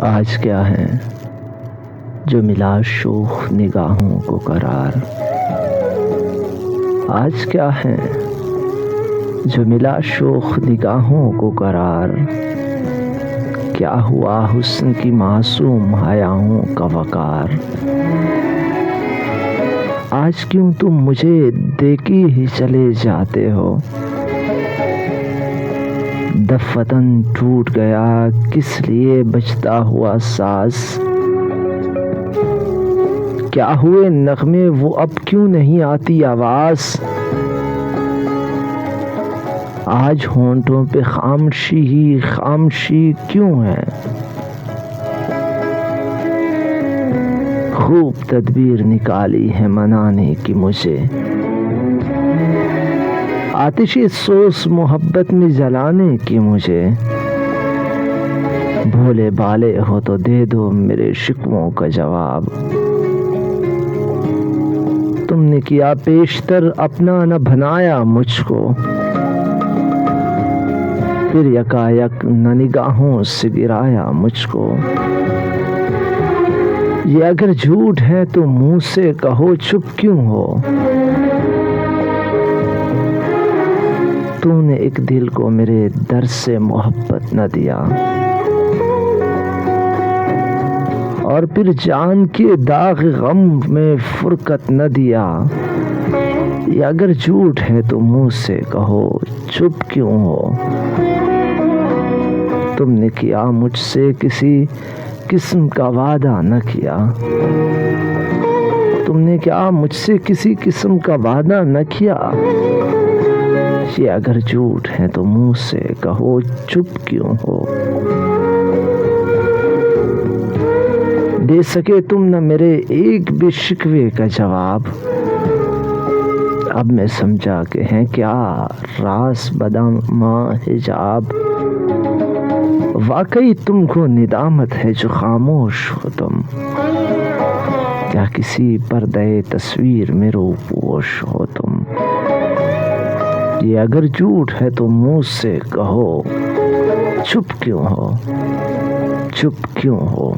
آج کیا ہے جو ملا شوخ نگاہوں کو قرار، آج کیا ہے جو ملا شوخ نگاہوں کو قرار، کیا ہوا حسن کی معصوم حیاؤں کا وقار، آج کیوں تم مجھے دیکھی ہی چلے جاتے ہو، دفتن ٹوٹ گیا کس لیے بجتا ہوا ساز، کیا ہوئے نغمے وہ اب کیوں نہیں آتی آواز، آج ہونٹوں پہ خاموشی ہی خاموشی کیوں ہے، خوب تدبیر نکالی ہے منانے کی مجھے، آتش سوز محبت میں جلانے کی مجھے، بھولے بالے ہو تو دے دو میرے شکووں کا جواب، تم نے کیا پیشتر اپنا نہ بنایا مجھ کو، پھر یکایک نہ نگاہوں سے گرایا مجھ کو، یہ اگر جھوٹ ہے تو منہ سے کہو چپ کیوں ہو، تو نے ایک دل کو میرے در سے محبت نہ دیا، اور پھر جان کے داغ غم میں فرقت نہ دیا، یہ اگر جھوٹ ہے تو منہ سے کہو چپ کیوں ہو، تم نے کیا مجھ سے کسی قسم کا وعدہ نہ کیا، تم نے کیا مجھ سے کسی قسم کا وعدہ نہ کیا، یہ اگر جھوٹ ہے تو منہ سے کہو چپ کیوں ہو، دے سکے تم نہ میرے ایک بھی شکوے کا جواب، اب میں سمجھا کہ ہیں کیا راز بداماں حجاب، واقعی تم کو ندامت ہے جو خاموش ہو تم، کیا کسی پردے تصویر میں روپوش ہو تم، یہ اگر جھوٹ ہے تو منہ سے کہو چپ کیوں ہو، چپ کیوں ہو۔